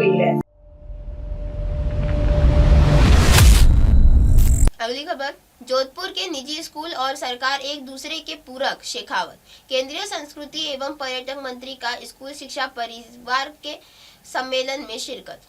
गई है। अगली खबर, जोधपुर के निजी स्कूल और सरकार एक दूसरे के पूरक, शेखावत। केंद्रीय संस्कृति एवं पर्यटन मंत्री का स्कूल शिक्षा परिवार के सम्मेलन में शिरकत।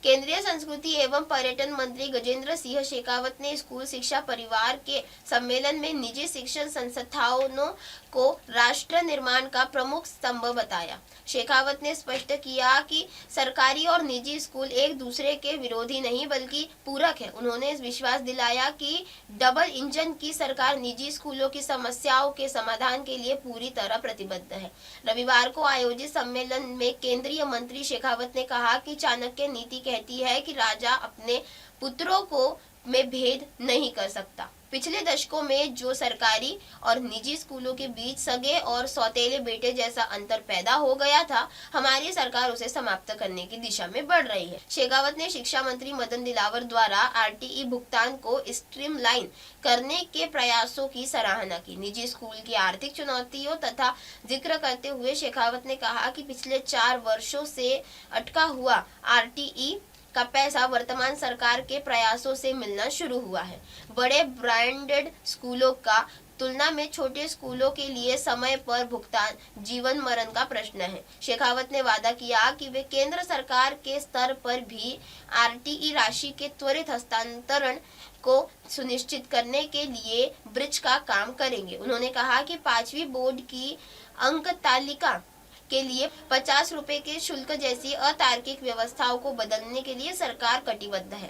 केंद्रीय संस्कृति एवं पर्यटन मंत्री गजेंद्र सिंह शेखावत ने स्कूल शिक्षा परिवार के सम्मेलन में निजी शिक्षण संस्थानों को राष्ट्र निर्माण का प्रमुख स्तंभ बताया। शेखावत ने स्पष्ट किया कि सरकारी और निजी स्कूल एक दूसरे के विरोधी नहीं बल्कि पूरक है। उन्होंने विश्वास दिलाया कि डबल इंजन की सरकार निजी स्कूलों की समस्याओं के समाधान के लिए पूरी तरह प्रतिबद्ध है। रविवार को आयोजित सम्मेलन में केंद्रीय मंत्री शेखावत ने कहा कि चाणक्य नीति कहती है कि राजा अपने पुत्रों को में भेद नहीं कर सकता। पिछले दशकों में जो सरकारी और निजी स्कूलों के बीच सगे और सौतेले बेटे जैसा अंतर पैदा हो गया था, हमारी सरकार उसे समाप्त करने की दिशा में बढ़ रही है। शेखावत ने शिक्षा मंत्री मदन दिलावर द्वारा आरटीई भुगतान को स्ट्रीमलाइन करने के प्रयासों की सराहना की। निजी स्कूल की आर्थिक चुनौतियों तथा जिक्र करते हुए शेखावत ने कहा कि पिछले 4 वर्षों से अटका हुआ आरटीई का पैसा वर्तमान सरकार के प्रयासों से मिलना शुरू हुआ है। बड़े ब्रांडेड स्कूलों का तुलना में छोटे स्कूलों के लिए समय पर भुगतान जीवन मरण का प्रश्न है। शेखावत ने वादा किया कि वे केंद्र सरकार के स्तर पर भी आरटीई राशि के त्वरित हस्तांतरण को सुनिश्चित करने के लिए ब्रिज का काम करेंगे। उन्होंने कहा कि 5वीं बोर्ड की अंक तालिका के लिए 50 रुपए के शुल्क जैसी अतार्किक व्यवस्थाओं को बदलने के लिए सरकार कटिबद्ध है।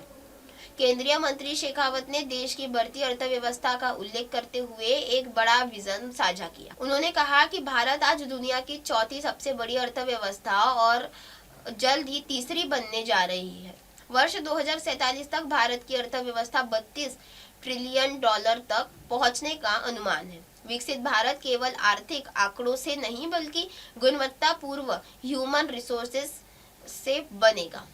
केंद्रीय मंत्री शेखावत ने देश की बढ़ती अर्थव्यवस्था का उल्लेख करते हुए एक बड़ा विजन साझा किया। उन्होंने कहा कि भारत आज दुनिया की 4थी सबसे बड़ी अर्थव्यवस्था और जल्द ही तीसरी बनने जा रही है। वर्ष 2047 तक भारत की अर्थव्यवस्था 32 ट्रिलियन डॉलर तक पहुंचने का अनुमान है। विकसित भारत केवल आर्थिक आंकड़ों से नहीं बल्कि गुणवत्तापूर्ण ह्यूमन रिसोर्सेज से बनेगा।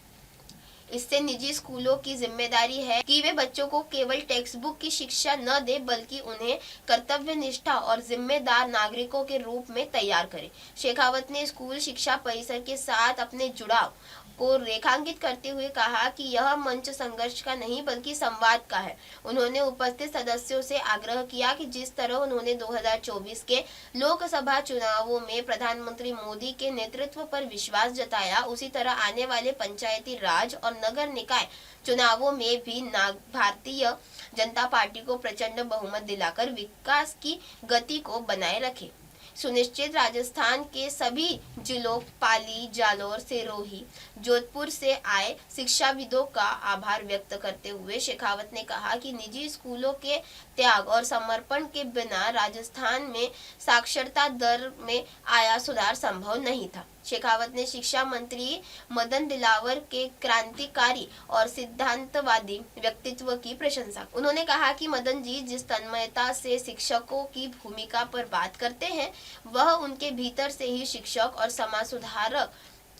इससे निजी स्कूलों की जिम्मेदारी है कि वे बच्चों को केवल टेक्स्ट बुक की शिक्षा न दे बल्कि उन्हें कर्तव्यनिष्ठ और जिम्मेदार नागरिकों के रूप में तैयार करें। शेखावत ने स्कूल शिक्षा परिसर के साथ अपने जुड़ाव को रेखांकित करते हुए कहा कि यह मंच संघर्ष का नहीं बल्कि संवाद का है। उन्होंने उपस्थित सदस्यों से आग्रह किया कि जिस तरह उन्होंने 2024 के लोकसभा चुनावों में प्रधानमंत्री मोदी के नेतृत्व पर विश्वास जताया, उसी तरह आने वाले पंचायती राज और नगर निकाय चुनावों में भी भारतीय जनता पार्टी को प्रचंड बहुमत दिलाकर विकास की गति को बनाए रखे। सुनिश्चित राजस्थान के सभी जिलों पाली, जालौर, सिरोही, जोधपुर से आए शिक्षाविदों का आभार व्यक्त करते हुए शेखावत ने कहा कि निजी स्कूलों के त्याग और समर्पण के बिना राजस्थान में साक्षरता दर में आया सुधार संभव नहीं था। शेखावत ने शिक्षा मंत्री मदन दिलावर के क्रांतिकारी और सिद्धांतवादी व्यक्तित्व की प्रशंसा। उन्होंने कहा कि मदन जी जिस तन्मयता से शिक्षकों की भूमिका पर बात करते हैं, वह उनके भीतर से ही शिक्षक और समाज सुधारक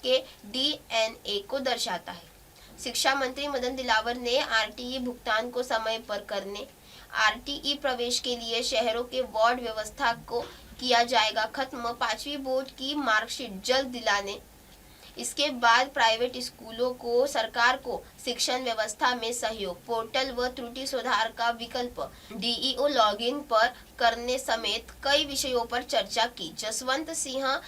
के डीएनए को दर्शाता है। शिक्षा मंत्री मदन दिलावर ने आरटीई भुगतान को समय पर करने, आरटीई प्रवेश के लिए शहरों के वार्ड व्यवस्था को किया जाएगा खत्म, 5वीं बोर्ड की मार्कशीट जल्द दिलाने, इसके बाद प्राइवेट स्कूलों को सरकार को शिक्षण व्यवस्था में सहयोग, पोर्टल व त्रुटि सुधार का विकल्प, डीईओ लॉगिन पर करने समेत कई विषयों पर चर्चा की। जसवंत सिंह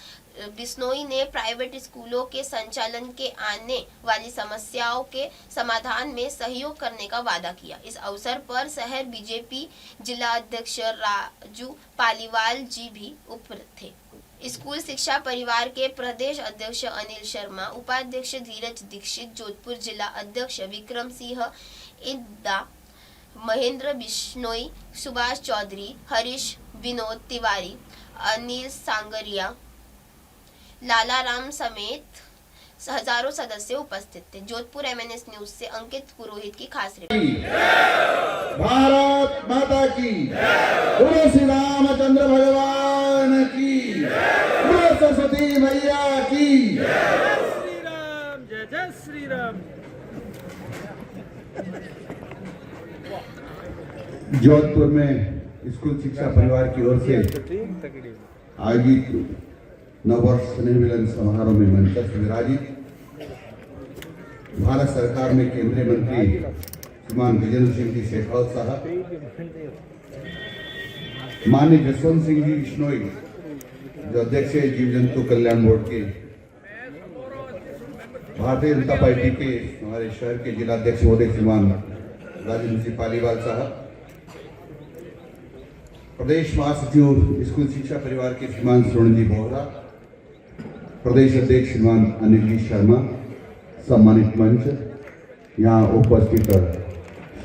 बिश्नोई ने प्राइवेट स्कूलों के संचालन के आने वाली समस्याओं के समाधान में सहयोग करने का वादा किया। इस अवसर पर शहर बीजेपी जिला अध्यक्ष राजू पालीवाल जी भी उपस्थित थे। स्कूल शिक्षा परिवार के प्रदेश अध्यक्ष अनिल शर्मा, उपाध्यक्ष धीरज दीक्षित, जोधपुर जिला अध्यक्ष विक्रम सिंह इंदा, महेंद्र बिश्नोई, सुभाष चौधरी, हरीश विनोद तिवारी, अनिल सांगरिया, लालाराम समेत हजारों सदस्य उपस्थित थे। जोधपुर एमएनएस न्यूज से अंकित पुरोहित की खास रिपोर्ट। भारत माता की बोलो, श्री रामचंद्र भगवान की, बोलो सरस्वती मैया की, श्री राम, जय जय श्री राम। जोधपुर में स्कूल शिक्षा परिवार की ओर से आयोजित नववर्ष स्नेह मिलन समारोह में मंच विराजित भारत सरकार में केंद्रीय मंत्री श्रीमान गजेंद्र सिंह जी शेखावत साहब, माननीय जसवंत सिंह जी बिश्नोई जो अध्यक्ष है जीव जंतु कल्याण बोर्ड के, भारतीय जनता पार्टी के हमारे शहर के जिला अध्यक्ष महोदय श्रीमान राजेंद्र जी पालीवाल साहब, प्रदेश महासचिव स्कूल शिक्षा परिवार के श्रीमान स्वर्ण जी बोहरा, प्रदेश अध्यक्ष श्रीमान अनिल जी शर्मा, सम्मानित मंच, यहाँ उपस्थित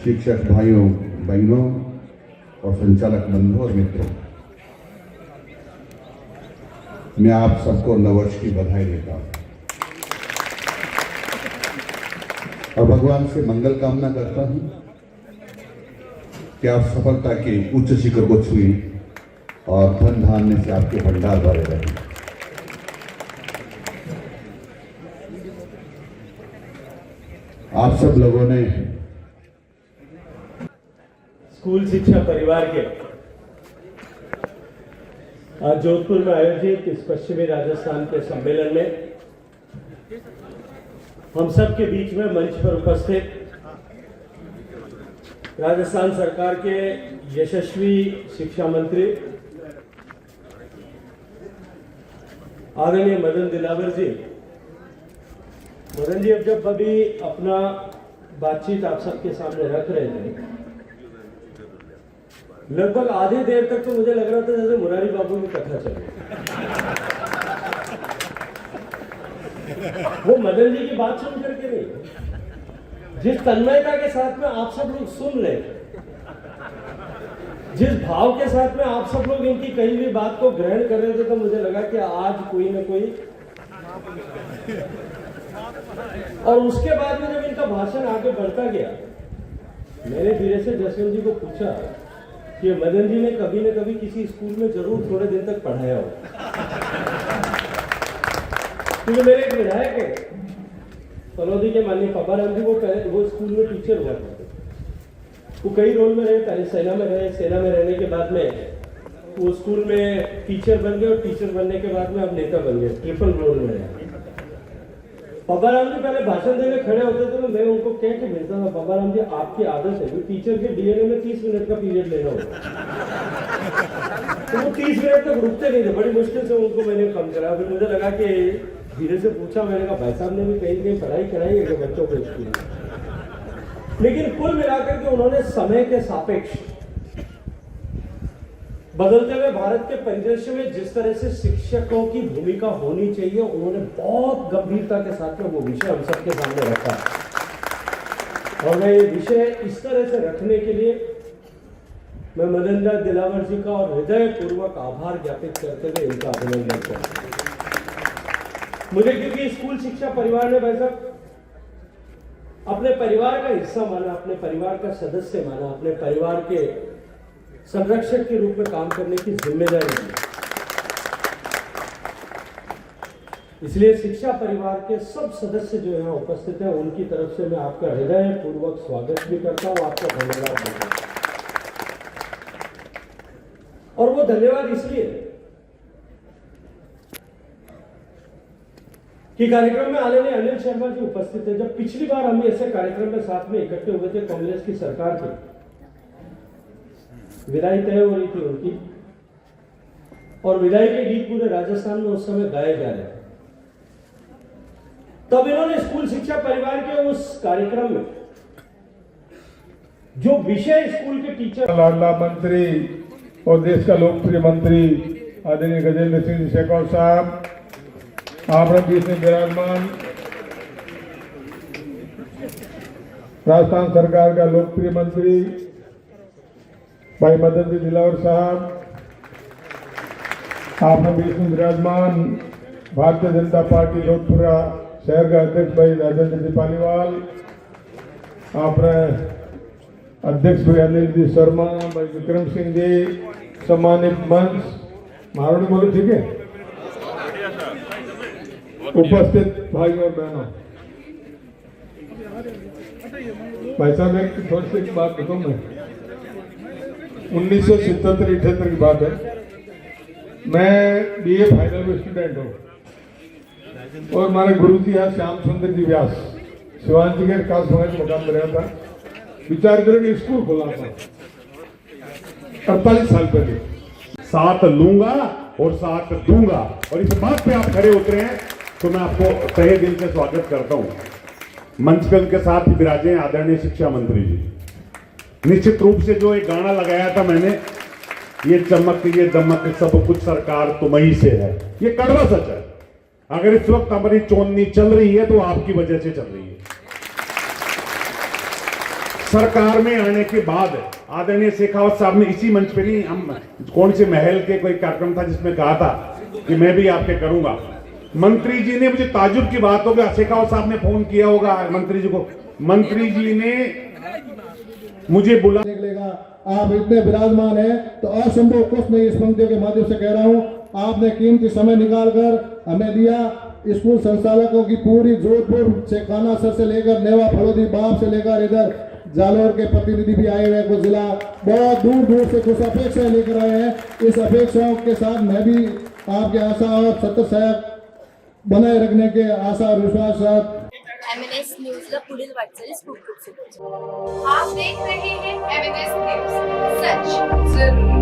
शिक्षक भाइयों बहनों और संचालक बंधुओं और मित्रों, मैं आप सबको नववर्ष की बधाई देता हूँ और भगवान से मंगल कामना करता हूँ कि आप सफलता के उच्च शिखर को छुए और धन धान्य से आपके भंडार भरे रहें। आप सब लोगों ने स्कूल शिक्षा परिवार के आज जोधपुर में आयोजित इस पश्चिमी राजस्थान के सम्मेलन में हम सब के बीच में मंच पर उपस्थित राजस्थान सरकार के यशस्वी शिक्षा मंत्री आदरणीय मदन दिलावर जी, मदन जी अब जब अभी अपना बातचीत आप सबके सामने रख रहे थे, लगभग आधी देर तक तो मुझे लग रहा था जैसे मुरारी बाबू की कथा चल रही। वो मदन जी की बात सुन करके नहीं, जिस तन्मयता के साथ में आप सब लोग सुन रहे थे, जिस भाव के साथ में आप सब लोग इनकी कही हुई बात को ग्रहण कर रहे थे, तो मुझे लगा कि आज कोई ना कोई, और उसके बाद में जब इनका भाषण आगे बढ़ता गया, मैंने धीरे से जसवंत जी को पूछा कि मदन जी ने कभी न कभी किसी स्कूल में जरूर थोड़े दिन तक पढ़ाया हो, क्योंकि मेरे एक विधायक है फलोदी के माननीय पब्बाराम जी, वो स्कूल में टीचर हुआ करते, वो कई रोल में रहे, पहले सेना में रहे, सेना में रहने के बाद में वो स्कूल में टीचर बन गए और टीचर बनने के बाद में अब नेता बन गए, ट्रिपल रोल में रहे। पब्बाराम जी पहले भाषण देने खड़े होते थे तो मैं उनको कह के मिलता था, पब्बाराम जी आपकी आदत है टीचर के डीएनए में 30 मिनट का पीरियड लेना होगा, तो वो 30 मिनट तक रुकते नहीं थे, बड़ी मुश्किल से उनको मैंने कम करा। फिर मुझे लगा कि धीरे से पूछा, मैंने कहा भाई साहब ने भी कहीं कहीं पढ़ाई कराई है बच्चों को स्कूल में, लेकिन कुल मिलाकर के उन्होंने समय के सापेक्ष बदलते हुए भारत के परिदृश्य में जिस तरह से शिक्षकों की भूमिका होनी चाहिए, उन्होंने बहुत गंभीरता के साथ में वो विषय हम सबके सामने रखा, और मैं ये विषय इस तरह से रखने के लिए मैं मदन दिलावर जी का और हृदय पूर्वक आभार ज्ञापित करते हुए इनका अभिनंदन करता हूं। मुझे क्योंकि स्कूल शिक्षा परिवार ने भाई साहब अपने परिवार का हिस्सा माना, अपने परिवार का सदस्य माना, अपने परिवार के संरक्षक के रूप में काम करने की जिम्मेदारी दी, इसलिए शिक्षा परिवार के सब सदस्य जो यहाँ उपस्थित हैं उनकी तरफ से मैं आपका हृदय पूर्वक स्वागत भी करता हूँ, आपका धन्यवाद देता हूँ। और वो धन्यवाद इसलिए कि कार्यक्रम में आदरणीय अनिल शर्मा जी उपस्थित है। जब पिछली बार हम ऐसे कार्यक्रम में साथ में इकट्ठे हुए थे, कांग्रेस की सरकार की विदाई तय हो रही थी उनकी, और विदाई के गीत पूरे राजस्थान में उस समय गाए जा रहे थे, तब इन्होंने स्कूल शिक्षा परिवार के उस कार्यक्रम में जो विषय स्कूल के टीचर, लाडला मंत्री और देश का लोकप्रिय मंत्री आदरणीय गजेंद्र सिंह शेखावत साहब, आपने बीच में विराजमान राजस्थान सरकार का लोकप्रिय मंत्री भाई मदन दिलावर साहब, आपने बीच में विराजमान भारतीय जनता पार्टी जोधपुर शहर का अध्यक्ष भाई राजेंद्र जी पालीवाल, आपने अध्यक्ष भाई अनिल जी शर्मा, भाई विक्रम सिंह जी, सम्मानित मंच, मारोड़ी बोलो ठीक है, उपस्थित भाइयों और बहनों, भाई साहब एक थोड़ी सी बात बताऊं मैं, 1977-78 की बात है, मैं बीए फाइनल में स्टूडेंट हूँ और हमारे गुरु जी हैं श्याम सुंदर जी व्यास, शिवाजी के खास भवन मकान बनाया था। विचार करो कि स्कूल खोला था 48 साल पहले। साथ लूंगा और साथ दूंगा, और इस बात पे आप खड़े उतरे हैं तो मैं आपको तहे दिल से स्वागत करता हूं। मंच पे उनके साथ विराजे आदरणीय शिक्षा मंत्री जी। निश्चित रूप से जो एक गाना लगाया था मैंने, ये चमक ये दमक सब कुछ सरकार तुम्ही से है, ये कड़वा सच है। अगर इस वक्त हमारी चोन्नी चल रही है तो आपकी वजह से चल रही है। सरकार में आने के बाद आदरणीय शेखावत साहब ने इसी मंच पे नहीं, हम कौन से महल के कोई कार्यक्रम था जिसमें कहा था कि मैं भी आपके करूंगा। मंत्री जी ने, मुझे ताजुब की बात होगा, शेखावत साहब ने फोन किया होगा मंत्री जी को, मंत्री जी ने मुझे बुला निकलेगा। आप इतने विराजमान हैं तो असंभव कुछ नहीं, इस पंक्तियों के माध्यम से कह रहा हूं। आपने कीमती समय निकालकर हमें दिया। स्कूल संचालकों की पूरी जोधपुर से कानासर से लेकर नेवा फलोदी बाप से लेकर इधर जालोर के प्रतिनिधि भी आए हुए हैं, कुछ जिला बहुत दूर दूर से कुछ अपेक्षाएं लेकर आए हैं। इस अपेक्षाओं के साथ मैं भी आपके आशा और सतत सहयोग बनाए रखने के आशा और विश्वास के साथ MNS न्यूजला पुढील वाटचालीस खूप खूप शुभेच्छा। आप देख रहे हैं MNS न्यूज, सच जरूर।